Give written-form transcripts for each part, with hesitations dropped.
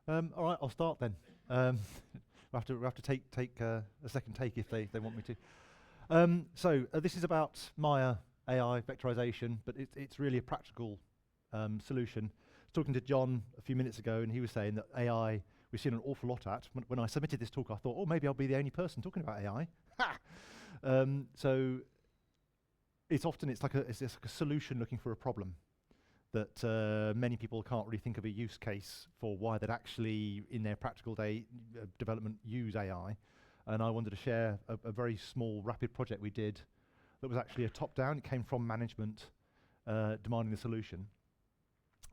All right, I'll start then. We'll have to take a second take if they want me to. This is about Maya AI vectorization, but it's really a practical solution. I was talking to John a few minutes ago, and he was saying that AI we've seen an awful lot at. When I submitted this talk, I thought, oh, maybe I'll be the only person talking about AI. Ha! So it's like a solution looking for a problem that many people can't really think of a use case for why they'd actually, in their practical day development, use AI. And I wanted to share a very small, rapid project we did that was actually a top-down. It came from management demanding the solution.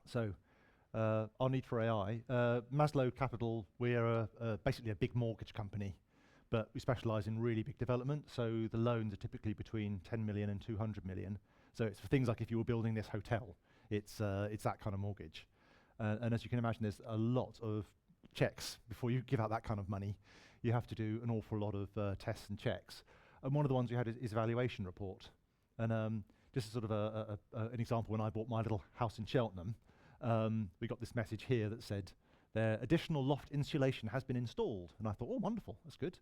So our need for AI. Maslow Capital, we're basically a big mortgage company, but we specialize in really big development. So the loans are typically between 10 million and 200 million. So it's for things like if you were building this hotel, it's that kind of mortgage. And as you can imagine, there's a lot of checks before you give out that kind of money. You have to do an awful lot of tests and checks. And one of the ones we had is evaluation report. And just as sort of an example, when I bought my little house in Cheltenham, we got this message here that said, their additional loft insulation has been installed. And I thought, oh, wonderful, that's good.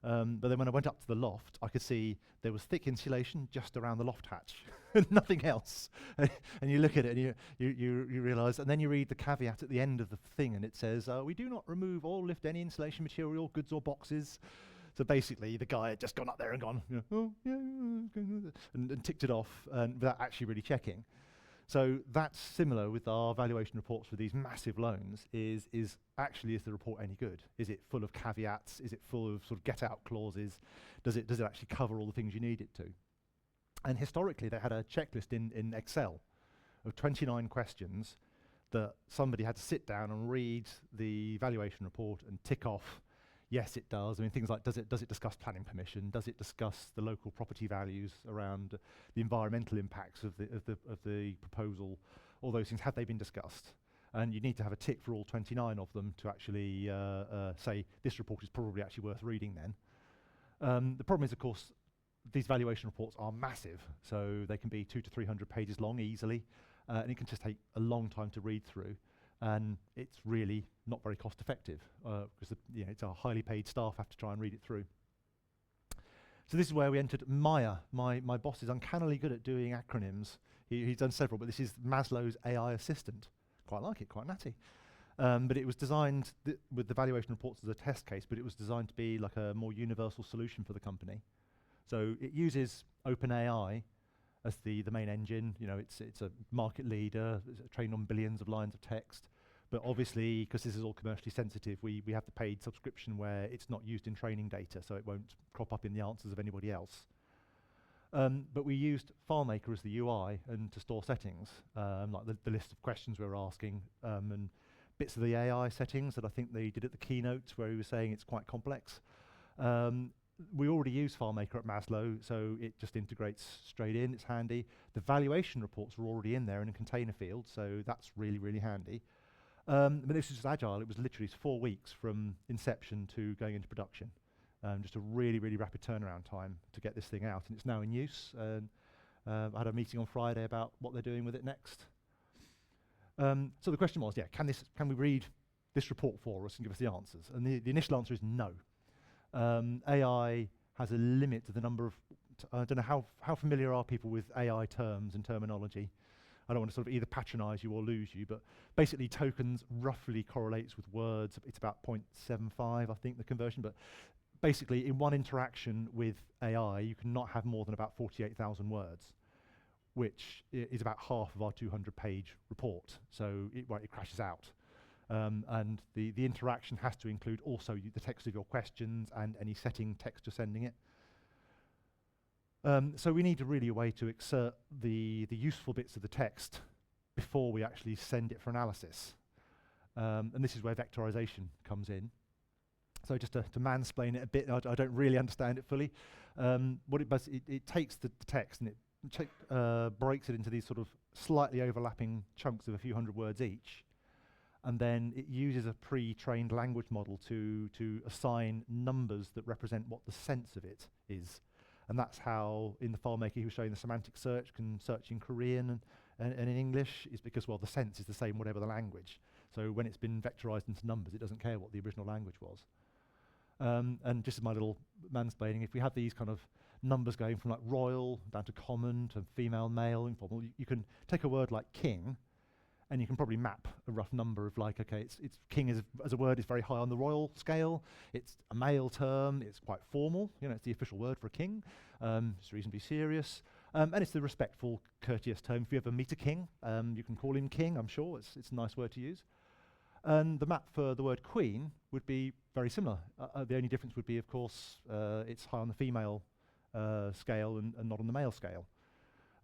But then when I went up to the loft, I could see there was thick insulation just around the loft hatch, nothing else. And you look at it and you realise, and then you read the caveat at the end of the thing, and it says, we do not remove or lift any insulation material, goods or boxes. So basically, the guy had just gone up there and gone, oh, yeah, and ticked it off without actually really checking. So that's similar with our valuation reports for these massive loans. Is the report any good? Is it full of caveats? Is it full of sort of get-out clauses? Does it actually cover all the things you need it to? And historically, they had a checklist in Excel of 29 questions that somebody had to sit down and read the valuation report and tick off. Yes, it does. I mean, things like, does it discuss planning permission? Does it discuss the local property values around the environmental impacts of the proposal? All those things, have they been discussed? And you need to have a tick for all 29 of them to actually say, this report is probably actually worth reading then. The problem is, of course, these valuation reports are massive. So they can be 200 to 300 pages long easily. And it can just take a long time to read through. And it's really not very cost effective because it's our highly paid staff have to try and read it through. So this is where we entered Maya. My boss is uncannily good at doing acronyms. He's done several, but this is Maslow's AI assistant. Quite like it, quite natty. But it was designed with the valuation reports as a test case, but it was designed to be like a more universal solution for the company. So it uses OpenAI as the main engine. It's a market leader, it's trained on billions of lines of text. But obviously, because this is all commercially sensitive, we have the paid subscription where it's not used in training data, so it won't crop up in the answers of anybody else. But we used FileMaker as the UI and to store settings, like the list of questions we were asking, and bits of the AI settings that I think they did at the keynote where he was saying it's quite complex. We already use FileMaker at Maslow, so it just integrates straight in, it's handy. The valuation reports are already in there in a container field, so that's really, really handy. But this is just agile. It was literally 4 weeks from inception to going into production. Just a really, really rapid turnaround time to get this thing out, and it's now in use. And I had a meeting on Friday about what they're doing with it next. So the question was, can we read this report for us and give us the answers? And the initial answer is no. AI has a limit to the number of, I don't know how familiar are people with AI terms and terminology. I don't want to sort of either patronize you or lose you, but basically tokens roughly correlates with words. It's about 0.75, I think, the conversion. But basically, in one interaction with AI, you cannot have more than about 48,000 words, which is about half of our 200-page report. So it crashes out. And the interaction has to include also the text of your questions and any setting text you're sending it. So we need really a way to exert the useful bits of the text before we actually send it for analysis. And this is where vectorization comes in. So just to mansplain it a bit, I don't really understand it fully. What it does, it takes the text and it breaks it into these sort of slightly overlapping chunks of a few hundred words each. And then it uses a pre-trained language model to assign numbers that represent what the sense of it is. And that's how, in the FileMaker, he was showing the semantic search can search in Korean and in English, is because, well, the sense is the same whatever the language. So when it's been vectorized into numbers, it doesn't care what the original language was. And just as my little mansplaining, if we have these kind of numbers going from like royal down to common to female, male, informal, you can take a word like king, and you can probably map a rough number of like, okay, it's king as a word is very high on the royal scale. It's a male term. It's quite formal. You know, it's the official word for a king. It's reasonably serious. And it's the respectful, courteous term. If you ever meet a king, you can call him king, I'm sure. It's a nice word to use. And the map for the word queen would be very similar. The only difference would be, of course, it's high on the female scale and not on the male scale.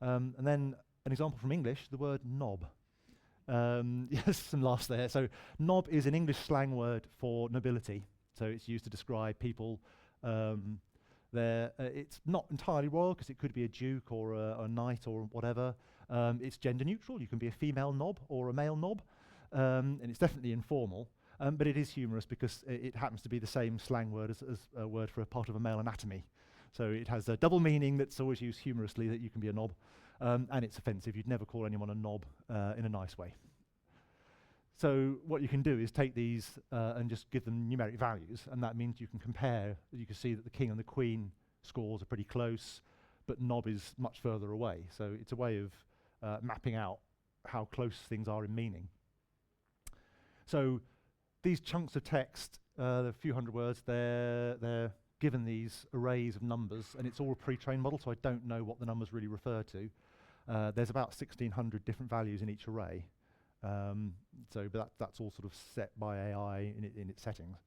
And then an example from English, the word knob. Yes, some laughs there. So knob is an English slang word for nobility. So it's used to describe people. It's not entirely royal because it could be a duke or a knight or whatever. It's gender neutral. You can be a female knob or a male knob. And it's definitely informal. But it is humorous because it happens to be the same slang word as a word for a part of a male anatomy. So it has a double meaning that's always used humorously, that you can be a knob. And it's offensive. You'd never call anyone a knob in a nice way. So what you can do is take these and just give them numeric values, and that means you can compare. You can see that the king and the queen scores are pretty close, but knob is much further away. So it's a way of mapping out how close things are in meaning. So these chunks of text, a few hundred words, they're given these arrays of numbers, and it's all a pre-trained model, so I don't know what the numbers really refer to. There's about 1,600 different values in each array. But that's all sort of set by AI in its settings.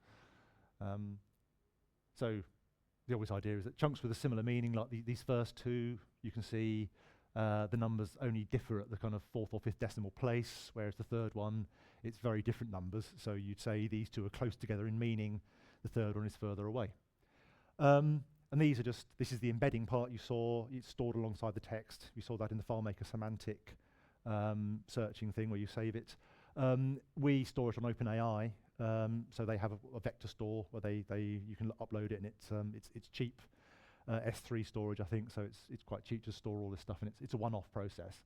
So the obvious idea is that chunks with a similar meaning, like these first two, you can see the numbers only differ at the kind of 4th or 5th decimal place, whereas the third one, it's very different numbers. So you'd say these two are close together in meaning, the third one is further away. And this is the embedding part you saw. It's stored alongside the text. You saw that in the FileMaker semantic searching thing where you save it. We store it on OpenAI, so they have a vector store where you can upload it, and it's cheap. S3 storage, I think, so it's quite cheap to store all this stuff, and it's a one-off process.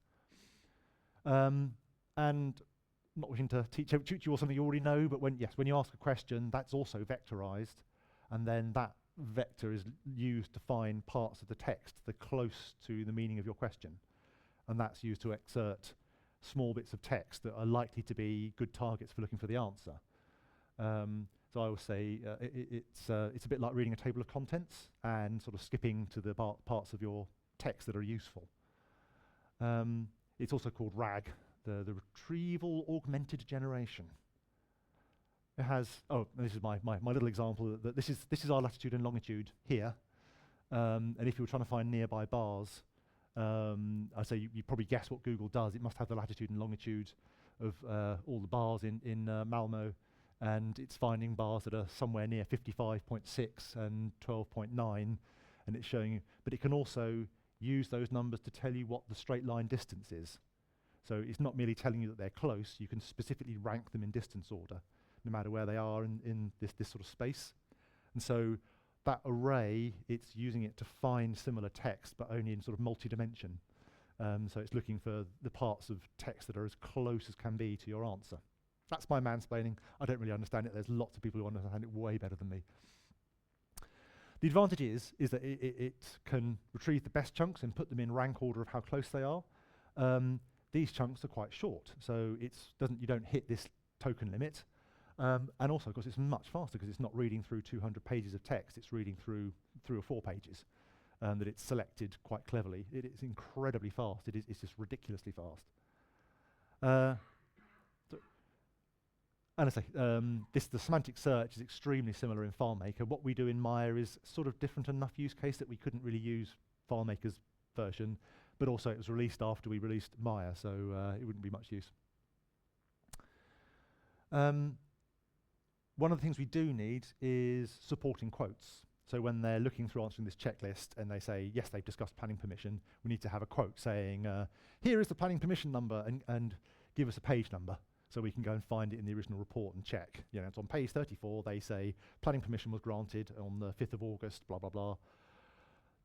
And not wishing to teach you all something you already know, but when you ask a question, that's also vectorized, and then that vector is used to find parts of the text that are close to the meaning of your question. And that's used to exert small bits of text that are likely to be good targets for looking for the answer. So I would say it's a bit like reading a table of contents and sort of skipping to the parts of your text that are useful. It's also called RAG, the Retrieval Augmented Generation. It has, this is my little example. That this is our latitude and longitude here. And if you were trying to find nearby bars, I say you probably guess what Google does. It must have the latitude and longitude of all the bars in Malmo, and it's finding bars that are somewhere near 55.6 and 12.9, and it's showing you. But it can also use those numbers to tell you what the straight line distance is. So it's not merely telling you that they're close. You can specifically rank them in distance order, no matter where they are in this sort of space. And so that array, it's using it to find similar text, but only in sort of multi-dimension. So it's looking for the parts of text that are as close as can be to your answer. That's my mansplaining. I don't really understand it. There's lots of people who understand it way better than me. The advantage is that it can retrieve the best chunks and put them in rank order of how close they are. These chunks are quite short, so you don't hit this token limit. And also, of course, it's much faster because it's not reading through 200 pages of text. It's reading through 3 or 4 pages that it's selected quite cleverly. It is incredibly fast. It's just ridiculously fast. And I say, the semantic search is extremely similar in FileMaker. What we do in Maya is sort of different enough use case that we couldn't really use FileMaker's version, but also it was released after we released Maya, so it wouldn't be much use. One of the things we do need is supporting quotes. So when they're looking through answering this checklist and they say, yes, they've discussed planning permission, we need to have a quote saying, here is the planning permission number, and give us a page number so we can go and find it in the original report and check. You know, it's on page 34, they say planning permission was granted on the 5th of August, blah, blah, blah.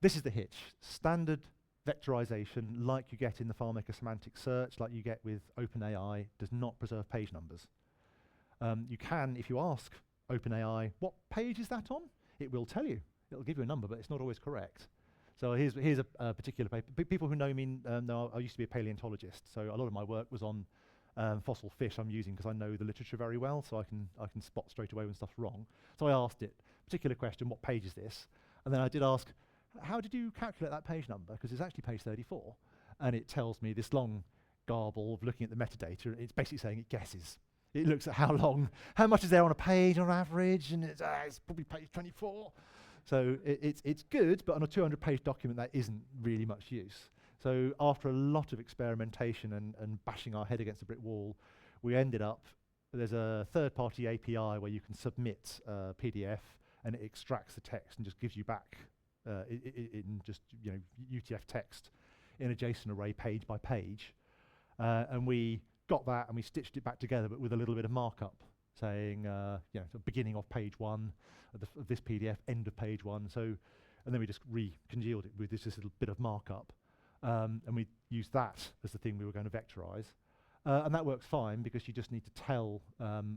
This is the hitch. Standard vectorization, like you get in the FileMaker semantic search, like you get with OpenAI, does not preserve page numbers. You can, if you ask OpenAI, what page is that on? It will tell you. It'll give you a number, but it's not always correct. So here's a particular paper. People who know me know I used to be a paleontologist, so a lot of my work was on fossil fish I'm using because I know the literature very well, so I can spot straight away when stuff's wrong. So I asked it, particular question, what page is this? And then I did ask, how did you calculate that page number? Because it's actually page 34. And it tells me this long garble of looking at the metadata. It's basically saying it guesses. It looks at how much is there on a page on average, and it's probably page 24. So it's good, but on a 200-page document, that isn't really much use. So after a lot of experimentation and bashing our head against a brick wall, we ended up, there's a third-party API where you can submit a PDF, and it extracts the text and just gives you back in just UTF text in a JSON array page by page. And we got that and we stitched it back together, but with a little bit of markup, saying, so beginning of page 1 of this PDF, end of page 1. So, and then we just recongealed it with this little bit of markup. And we used that as the thing we were going to vectorize. And that works fine because you just need to tell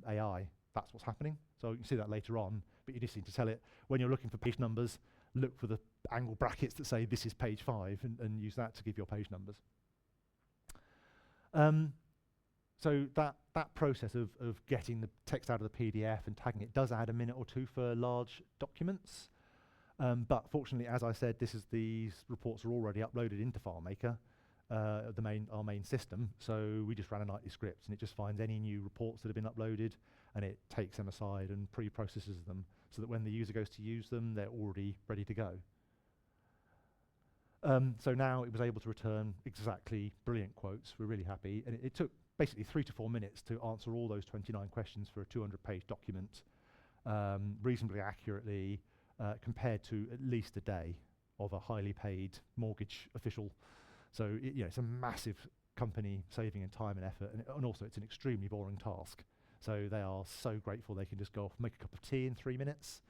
AI that's what's happening. So you can see that later on, but you just need to tell it, when you're looking for page numbers, look for the angle brackets that say this is page 5 and use that to give your page numbers. So that process of getting the text out of the PDF and tagging it does add a minute or two for large documents. But fortunately, as I said, these reports are already uploaded into FileMaker, our main system. So we just ran a nightly script, and it just finds any new reports that have been uploaded, and it takes them aside and pre-processes them, so that when the user goes to use them, they're already ready to go. So now it was able to return exactly brilliant quotes. We're really happy, and it took basically 3 to 4 minutes to answer all those 29 questions for a 200-page document reasonably accurately, compared to at least a day of a highly paid mortgage official. So it's a massive company saving in time and effort, and also it's an extremely boring task. So they are so grateful they can just go off, make a cup of tea in 3 minutes,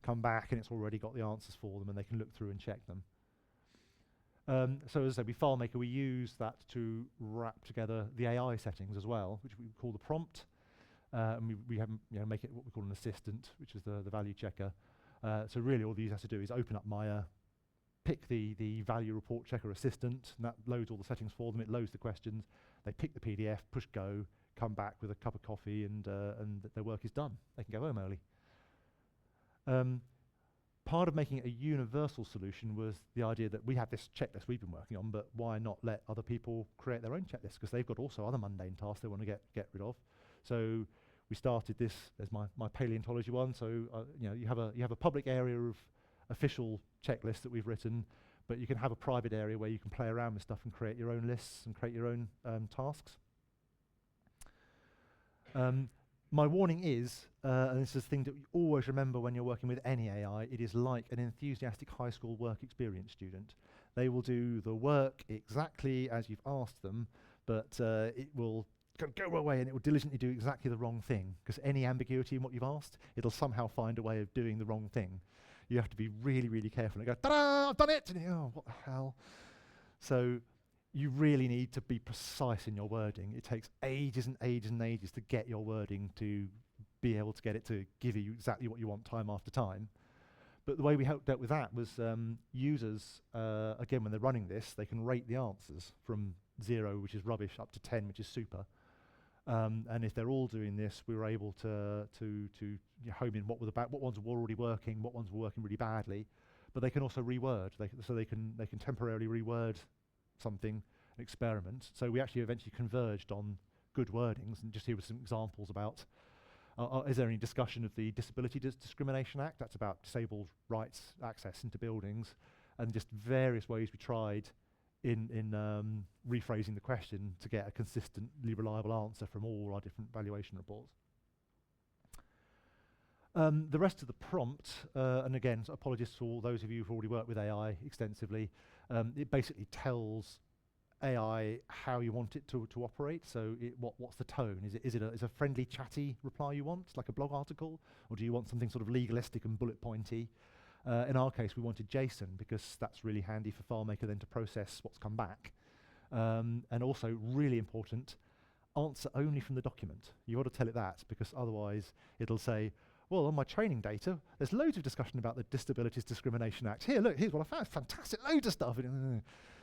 come back, and it's already got the answers for them, and they can look through and check them. So as I said, with FileMaker, we use that to wrap together the AI settings as well, which we call the prompt. And we have make it what we call an assistant, which is the value checker. So really all these has to do is open up Maya, pick the value report checker assistant, and that loads all the settings for them. It loads the questions. They pick the PDF, push go, come back with a cup of coffee, and their work is done. They can go home early. Part of making it a universal solution was the idea that we have this checklist we've been working on, but why not let other people create their own checklist? Because they've got also other mundane tasks they want to get rid of. So we started this. There's my paleontology one. So you have a public area of official checklists that we've written, but you can have a private area where you can play around with stuff and create your own lists and create your own tasks. My warning is, and this is a thing that you always remember when you're working with any AI, it is like an enthusiastic high school work experience student. They will do the work exactly as you've asked them, but it will go away and it will diligently do exactly the wrong thing, because any ambiguity in what you've asked, it'll somehow find a way of doing the wrong thing. You have to be really, really careful and go, ta-da, I've done it! And oh, what the hell? So you really need to be precise in your wording. It takes ages and ages and ages to get your wording to be able to get it to give you exactly what you want time after time. But the way we dealt with that was users, again, when they're running this, they can rate the answers from 0, which is rubbish, up to 10, which is super. And if they're all doing this, we were able to home in what ones were already working, what ones were working really badly. But they can also reword. So they can temporarily reword something, an experiment. So we actually eventually converged on good wordings, and just here were some examples about, is there any discussion of the Disability Discrimination Act? That's about disabled rights access into buildings, and just various ways we tried in rephrasing the question to get a consistently reliable answer from all our different valuation reports. The rest of the prompt, and again, so apologies to all those of you who've already worked with AI extensively, it basically tells AI how you want it to operate. So what's the tone? Is it a friendly, chatty reply you want, like a blog article? Or do you want something sort of legalistic and bullet pointy? In our case, we wanted JSON, because that's really handy for FileMaker then to process what's come back. And also, really important, answer only from the document. You ought to tell it that, because otherwise it'll say, well, on my training data, there's loads of discussion about the Disabilities Discrimination Act. Here, look, here's what I found. Fantastic, loads of stuff.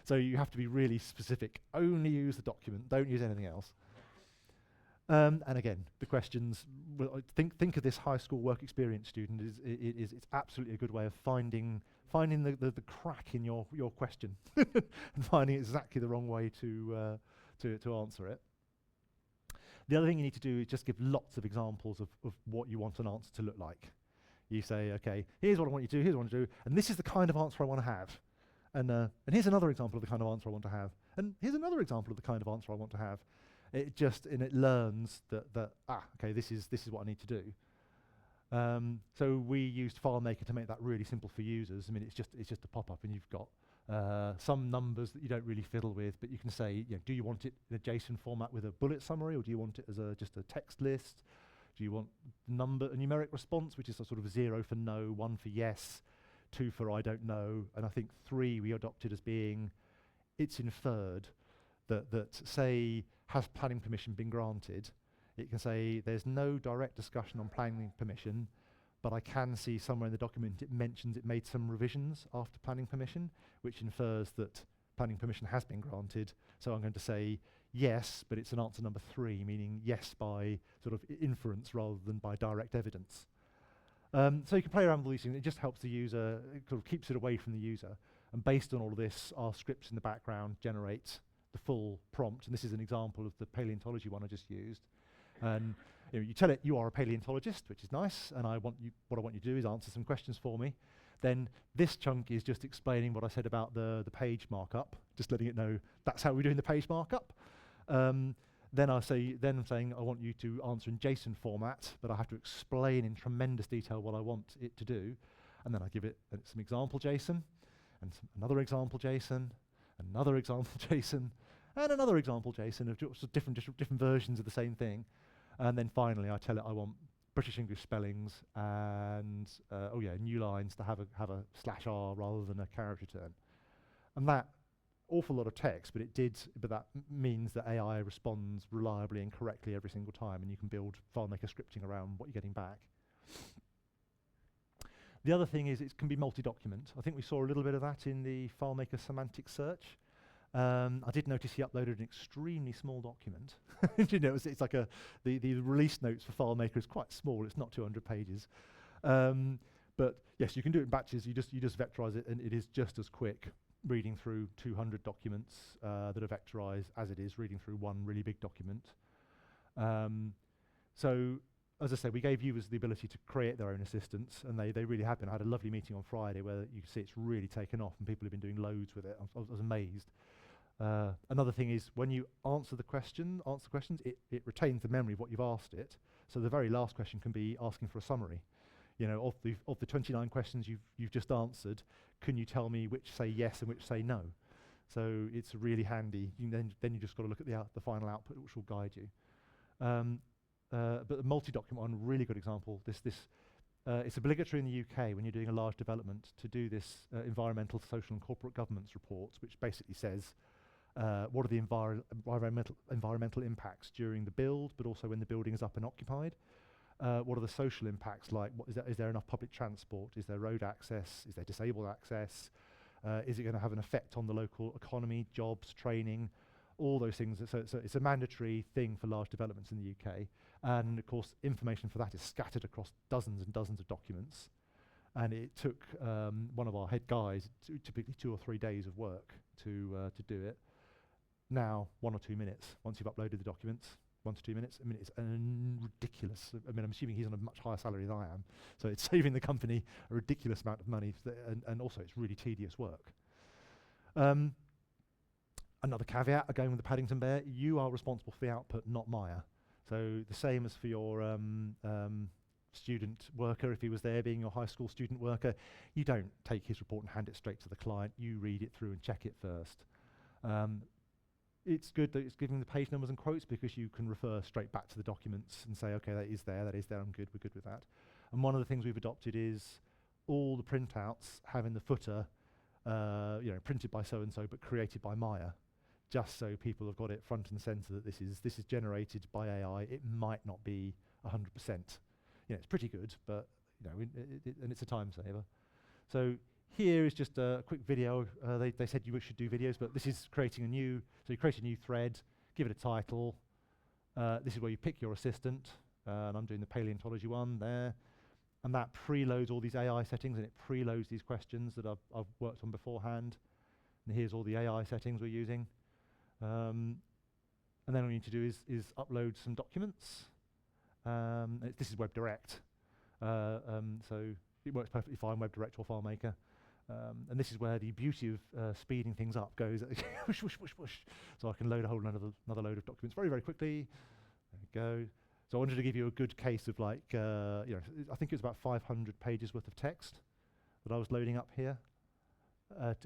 So you have to be really specific. Only use the document. Don't use anything else. And again, the questions, well, think of this high school work experience student. It's absolutely a good way of finding the crack in your question and finding exactly the wrong way to answer it. The other thing you need to do is just give lots of examples of what you want an answer to look like. You say, okay, here's what I want you to do, here's what I want to do, and this is the kind of answer I want to have. And here's another example of the kind of answer I want to have. And here's another example of the kind of answer I want to have. It learns that okay, this is what I need to do. So we used FileMaker to make that really simple for users. I mean, it's just a pop-up, and you've got some numbers that you don't really fiddle with, but you can say, do you want it in a JSON format with a bullet summary, or do you want it as just a text list? Do you want a numeric response, which is a sort of 0 for no, 1 for yes, 2 for I don't know, and I think 3 we adopted as being, it's inferred that say, has planning permission been granted? It can say there's no direct discussion on planning permission, but I can see somewhere in the document it mentions it made some revisions after planning permission, which infers that planning permission has been granted. So I'm going to say yes, but it's an answer number 3, meaning yes by sort of inference rather than by direct evidence. So you can play around with these things. It just helps the user, it sort of keeps it away from the user. And based on all of this, our scripts in the background generate the full prompt. And this is an example of the paleontology one I just used. And you tell it you are a paleontologist, which is nice, and what I want you to do is answer some questions for me. Then this chunk is just explaining what I said about the page markup, just letting it know that's how we're doing the page markup. Then I'm saying I want you to answer in JSON format, but I have to explain in tremendous detail what I want it to do. And then I give it some example JSON, and another example JSON, another example JSON, and another example JSON of just different versions of the same thing. And then finally I tell it I want British English spellings and new lines to have a /r rather than a character return. And that awful lot of text, but that means that AI responds reliably and correctly every single time, and you can build FileMaker scripting around what you're getting back. The other thing is it can be multi-document. I think we saw a little bit of that in the FileMaker semantic search. I did notice he uploaded an extremely small document. It's like the release notes for FileMaker is quite small. It's not 200 pages. But yes, you can do it in batches. You just vectorize it, and it is just as quick reading through 200 documents that are vectorized as it is reading through one really big document. So, as I say, we gave users the ability to create their own assistants, and they really have been. I had a lovely meeting on Friday where you can see it's really taken off, and people have been doing loads with it. I was amazed. Another thing is when you answer the questions, it retains the memory of what you've asked it. So the very last question can be asking for a summary. Of the 29 questions you've just answered, can you tell me which say yes and which say no? So it's really handy. Then you just got to look at the final output, which will guide you. But the multi-document one, really good example. It's obligatory in the UK when you're doing a large development to do this environmental, social, and corporate governance reports, which basically says what are the environmental impacts during the build, but also when the building is up and occupied. What are the social impacts like? Is there enough public transport? Is there road access? Is there disabled access? Is it going to have an effect on the local economy, jobs, training, all those things? So it's a mandatory thing for large developments in the UK. And of course, information for that is scattered across dozens and dozens of documents. And it took one of our head guys typically 2 or 3 days of work to do it. Now, 1 or 2 minutes, once you've uploaded the documents, 1 to 2 minutes. I mean, it's ridiculous. I mean, I'm assuming he's on a much higher salary than I am. So it's saving the company a ridiculous amount of money, and also it's really tedious work. Another caveat, again with the Paddington Bear, you are responsible for the output, not Maya. So the same as for your student worker, if he was there being your high school student worker, you don't take his report and hand it straight to the client. You read it through and check it first. It's good that it's giving the page numbers and quotes because you can refer straight back to the documents and say, okay, that is there, I'm good, we're good with that. And one of the things we've adopted is all the printouts have in the footer, printed by so-and-so but created by Maya, just so people have got it front and center that this is generated by AI. It might not be 100%. It's pretty good, but and it's a time saver. So here is just a quick video. They said you should do videos, but this is creating a new. So you create a new thread, give it a title. This is where you pick your assistant, and I'm doing the paleontology one there, and that preloads all these AI settings, and it preloads these questions that I've worked on beforehand. And here's all the AI settings we're using. And then all you need to do is upload some documents. This is WebDirect. So it works perfectly fine, WebDirect or FileMaker. And this is where the beauty of speeding things up goes. Whoosh, whoosh, whoosh, whoosh. So I can load a whole another load of documents very, very quickly. There we go. So I wanted to give you a good case of I think it was about 500 pages worth of text that I was loading up here.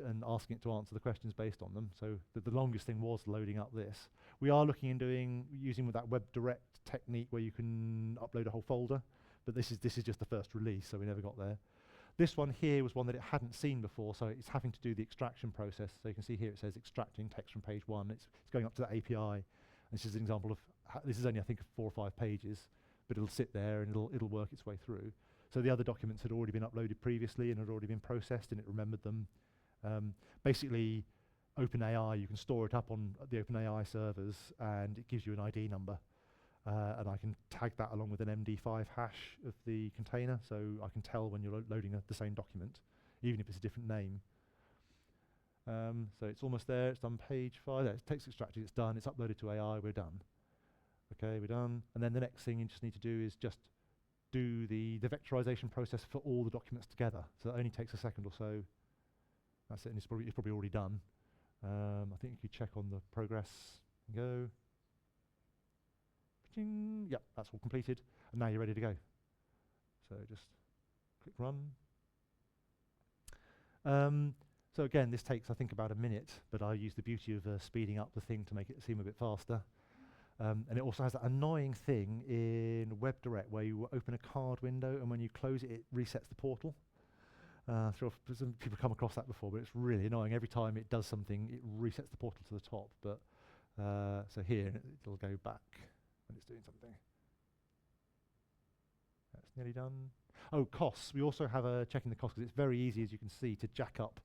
And asking it to answer the questions based on them. So the longest thing was loading up this. We are looking and using with that WebDirect technique where you can upload a whole folder, but this is just the first release, so we never got there. This one here was one that it hadn't seen before, so it's having to do the extraction process. So you can see here it says extracting text from page 1. It's going up to the API. And this is an example of this is only I think 4 or 5 pages, but it'll sit there and it'll work its way through. So the other documents had already been uploaded previously and had already been processed, and it remembered them. Basically, OpenAI, you can store it up on the OpenAI servers, and it gives you an ID number. And I can tag that along with an MD5 hash of the container, so I can tell when you're loading the same document, even if it's a different name. So it's almost there. It's done page 5. It's text extracted. It's done. It's uploaded to AI. We're done. Okay, we're done. And then the next thing you just need to do is just do the vectorization process for all the documents together. So it only takes a second or so. That's it, and it's probably already done. I think if you check on the progress, go. Yep, that's all completed, and now you're ready to go. So just click run. So again, this takes I think about a minute, but I use the beauty of speeding up the thing to make it seem a bit faster. And it also has that annoying thing in WebDirect where you open a card window, and when you close it, it resets the portal. Some people come across that before, but it's really annoying. Every time it does something, it resets the portal to the top. But so here, it'll go back when it's doing something. That's nearly done. Oh, costs. We also have a checking the cost, because it's very easy, as you can see, to jack up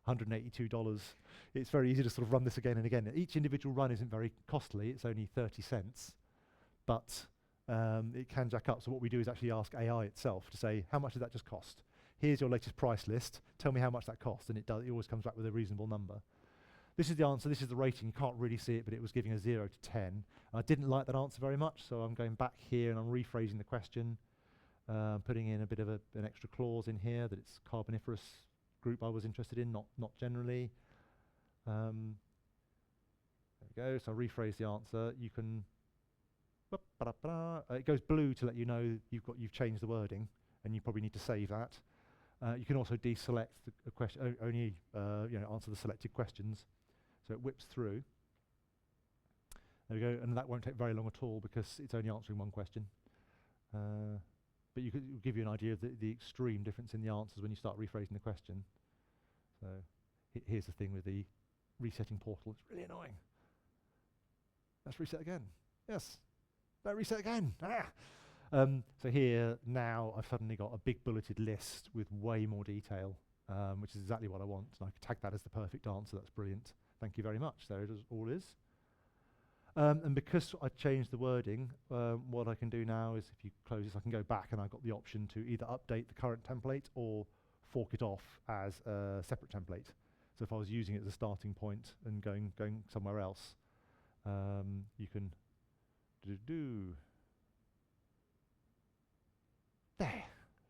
$182. It's very easy to sort of run this again and again. Each individual run isn't very costly. It's only 30 cents. But it can jack up. So what we do is actually ask AI itself to say, how much did that just cost? Here's your latest price list. Tell me how much that cost. And it always comes back with a reasonable number. This is the answer. This is the rating. You can't really see it, but it was giving a 0 to 10. I didn't like that answer very much, so I'm going back here and I'm rephrasing the question, putting in a bit of an extra clause in here that it's Carboniferous group I was interested in, not generally. There we go. So I rephrase the answer. You can. It goes blue to let you know you've changed the wording, and you probably need to save that. You can also deselect the question, only answer the selected questions. So it whips through. There we go, and that won't take very long at all because it's only answering one question. But it'll give you an idea of the extreme difference in the answers when you start rephrasing the question. So here's the thing with the resetting portal. It's really annoying. Let's reset again. Yes. No, reset again. So here now I've suddenly got a big bulleted list with way more detail, which is exactly what I want. And I can tag that as the perfect answer. That's brilliant. Thank you very much. There it all is. And because I changed the wording, what I can do now is if you close this, I can go back and I've got the option to either update the current template or fork it off as a separate template. So if I was using it as a starting point and going somewhere else, you can there.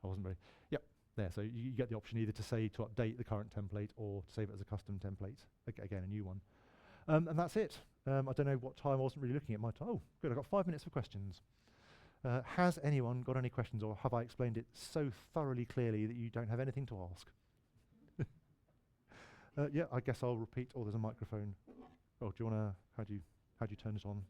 I wasn't very. Yep, there. So you get the option either to say to update the current template or to save it as a custom template. Again, a new one. And that's it. I don't know what time. I wasn't really looking at my time. Oh, good. I've got 5 minutes for questions. Has anyone got any questions, or have I explained it so thoroughly clearly that you don't have anything to ask? Yeah, I guess I'll repeat. Oh, there's a microphone. Oh, do you want to? How do you turn it on?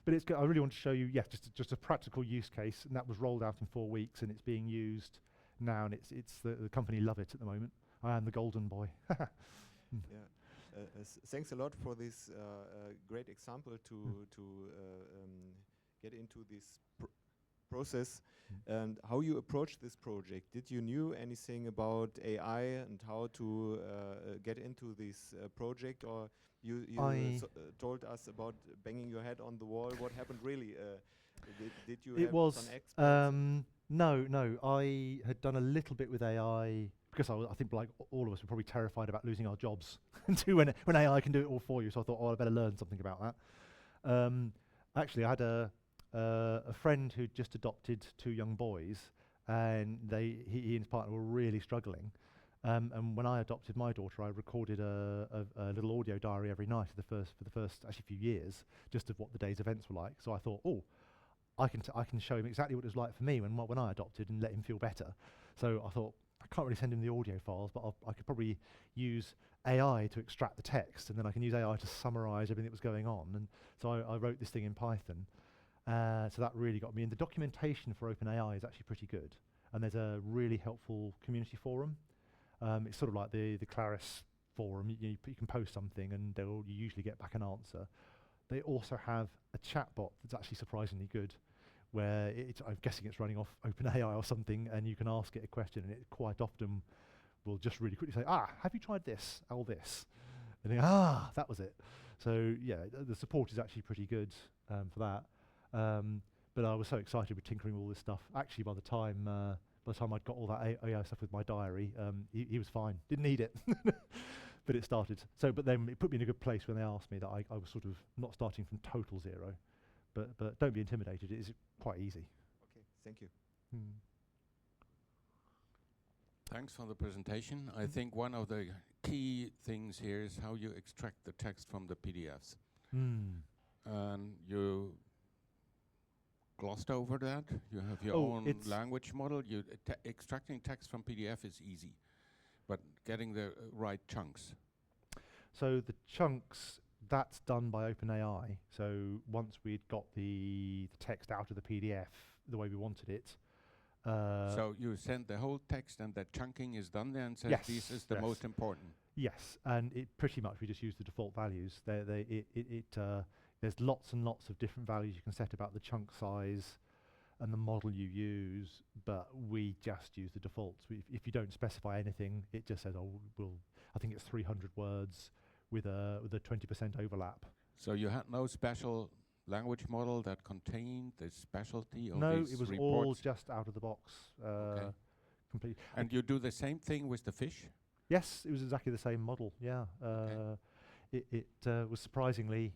But it's I really want to show you, just a practical use case, and that was rolled out in 4 weeks, and it's being used now, and it's the company love it at the moment. I am the golden boy. Yeah. thanks a lot for this great example to get into this process and how you approach this project. Did you knew anything about AI and how to get into this project, or you told us about banging your head on the wall? What happened really? Did you have some experience? No. I had done a little bit with AI because I think like all of us were probably terrified about losing our jobs when AI can do it all for you. So I thought, I better learn something about that. Actually, I had a friend who'd just adopted 2 young boys, and he and his partner were really struggling. And when I adopted my daughter, I recorded a little audio diary every night for the first actually few years, just of what the day's events were like. So I thought, I can show him exactly what it was like for me when I adopted and let him feel better. So I thought, I can't really send him the audio files, but I could probably use AI to extract the text, and then I can use AI to summarize everything that was going on. And so I wrote this thing in Python. So that really got me in. The documentation for OpenAI is actually pretty good. And there's a really helpful community forum. It's sort of like the Claris forum. You can post something and you usually get back an answer. They also have a chatbot that's actually surprisingly good, where I'm guessing it's running off OpenAI or something, and you can ask it a question, and it quite often will just really quickly say, have you tried this or this? And then, that was it. So yeah, the support is actually pretty good for that. But I was so excited with tinkering all this stuff. Actually, by the time I'd got all that AI stuff with my diary, he was fine. Didn't need it. But it started. But then it put me in a good place when they asked me that I was sort of not starting from total zero. But don't be intimidated. It is quite easy. Okay, thank you. Thanks for the presentation. I think one of the key things here is how you extract the text from the PDFs. And you glossed over that. You have your own language model. Extracting text from PDF is easy, but getting the right chunks. So the chunks, that's done by OpenAI. So once we'd got the text out of the PDF the way we wanted it. So you send the whole text and the chunking is done there and says this is the most important. Yes, and it pretty much we just use the default values. There's lots and lots of different values you can set about the chunk size and the model you use, but we just use the defaults. If you don't specify anything, it just says, I think it's 300 words with a 20% overlap. So you had no special language model that contained the specialty of no, these it was reports? all just out of the box, completely. And you do the same thing with the fish? Yes, it was exactly the same model. Yeah, it was surprisingly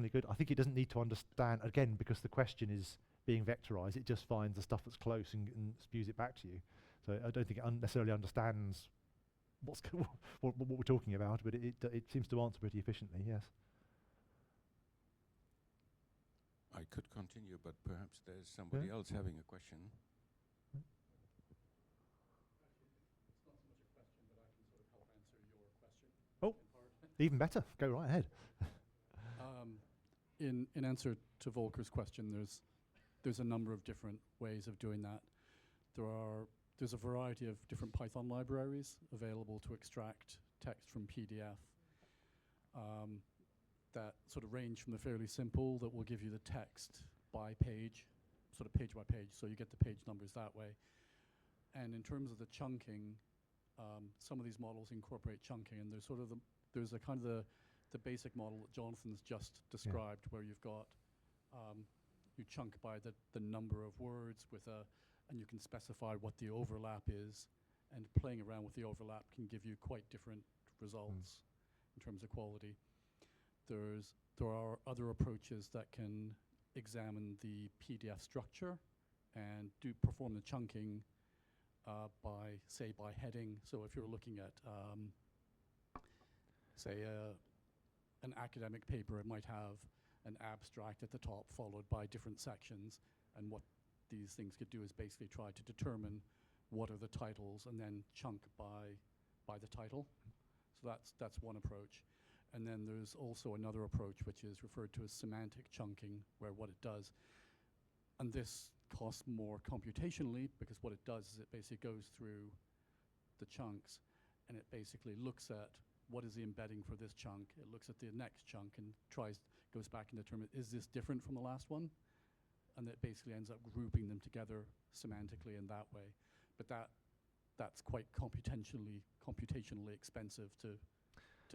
good. I think it doesn't need to understand again because the question is being vectorized. It just finds the stuff that's close and spews it back to you. So I don't think it necessarily understands what we're talking about, but it seems to answer pretty efficiently. Yes. I could continue, but perhaps there's somebody else having a question. It's not so much a question, but I can sort of help answer your question. Oh, even better. Go right ahead. In answer to Volker's question, there's a number of different ways of doing that. There's a variety of different Python libraries available to extract text from PDF that sort of range from the fairly simple that will give you the text by page, sort of page by page, so you get the page numbers that way. And in terms of the chunking, some of these models incorporate chunking, and there's a kind of the basic model that Jonathan's just described, where you've got you chunk by the number of words and you can specify what the overlap is, and playing around with the overlap can give you quite different results in terms of quality. There are other approaches that can examine the PDF structure and perform the chunking by heading. So if you're looking at say an academic paper, it might have an abstract at the top followed by different sections, and what these things could do is basically try to determine what are the titles and then chunk by the title. So that's one approach. And then there's also another approach which is referred to as semantic chunking, where what it does, and this costs more computationally, because what it does is it basically goes through the chunks and it basically looks at what is the embedding for this chunk. It looks at the next chunk and goes back and determines, is this different from the last one? And it basically ends up grouping them together semantically in that way. But that's quite computationally expensive to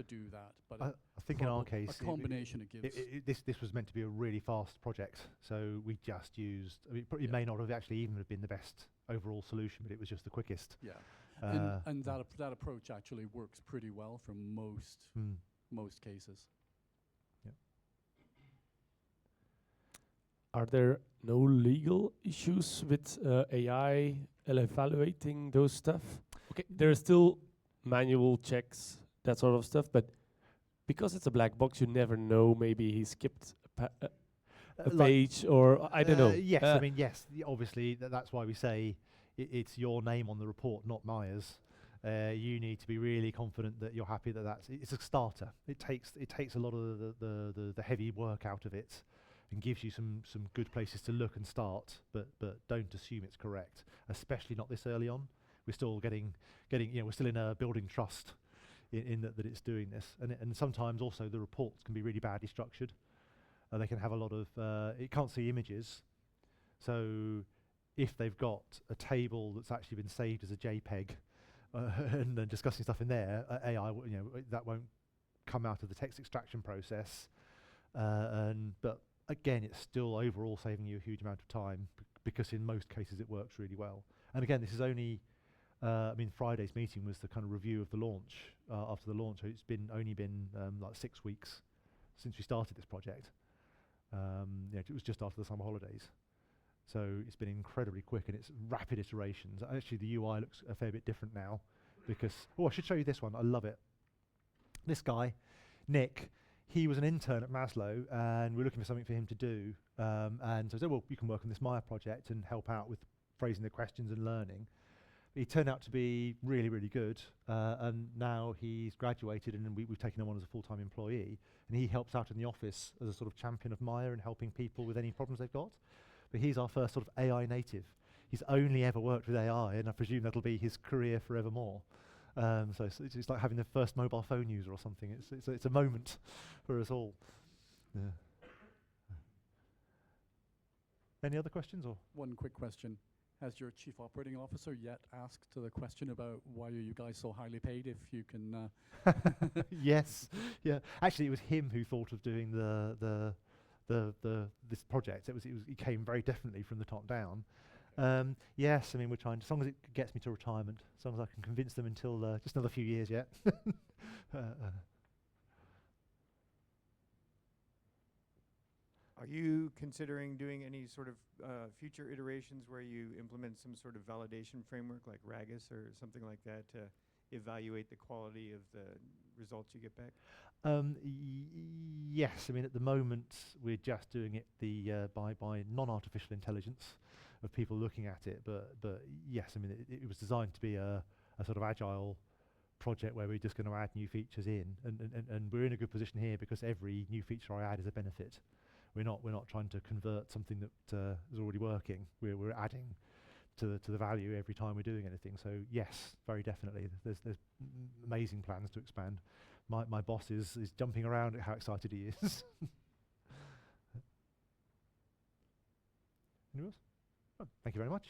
do that. But I think in our case, a combination it gives. this was meant to be a really fast project, so we just used. I mean, it may not have actually even have been the best overall solution, but it was just the quickest. Yeah, and that approach actually works pretty well for most cases. Yeah. Are there no legal issues with AI evaluating those stuff? Okay, there are still manual checks, that sort of stuff, but because it's a black box, you never know. Maybe he skipped a page, or I don't know. Yes, I mean, yes. Obviously, that's why we say it's your name on the report, not Maya's. You need to be really confident that you're happy that it's a starter. It takes a lot of the heavy work out of it, and gives you some good places to look and start. But don't assume it's correct, especially not this early on. We're still getting we're still in a building trust in that it's doing this, and sometimes also the reports can be really badly structured. They can have a lot of it can't see images, so if they've got a table that's actually been saved as a JPEG and then discussing stuff in there, AI that won't come out of the text extraction process, but again, it's still overall saving you a huge amount of time because in most cases it works really well. And again, this is only I mean, Friday's meeting was the kind of review of the launch. After the launch, so it's only been like 6 weeks since we started this project. It was just after the summer holidays, so it's been incredibly quick, and it's rapid iterations. Actually, the UI looks a fair bit different now because I should show you this one. I love it. This guy, Nick, he was an intern at Maslow, and we were looking for something for him to do. And so I said, well, you can work on this Maya project and help out with phrasing the questions and learning. He turned out to be really, really good, and now he's graduated, and we've taken him on as a full-time employee, and he helps out in the office as a sort of champion of Maya and helping people with any problems they've got. But he's our first sort of AI native. He's only ever worked with AI, and I presume that'll be his career forevermore. So it's like having the first mobile phone user or something. It's a moment for us all. Yeah. Any other questions? Or one quick question. Has your chief operating officer yet asked the question about why are you guys so highly paid if you can... Yes, yeah. Actually, it was him who thought of doing this project. He came very definitely from the top down. Yes, I mean, we're trying, as long as it gets me to retirement, as long as I can convince them until just another few years yet. Are you considering doing any sort of future iterations where you implement some sort of validation framework like Ragus or something like that to evaluate the quality of the results you get back? Yes, I mean at the moment we're just doing it by non-artificial intelligence of people looking at it, but yes, I mean it was designed to be a sort of agile project where we're just going to add new features in, and we're in a good position here because every new feature I add is a benefit. We're not trying to convert something that is already working. We're adding to the value every time we're doing anything. So yes, very definitely. There's amazing plans to expand. My boss is jumping around at how excited he is. Anyone else? Oh, thank you very much.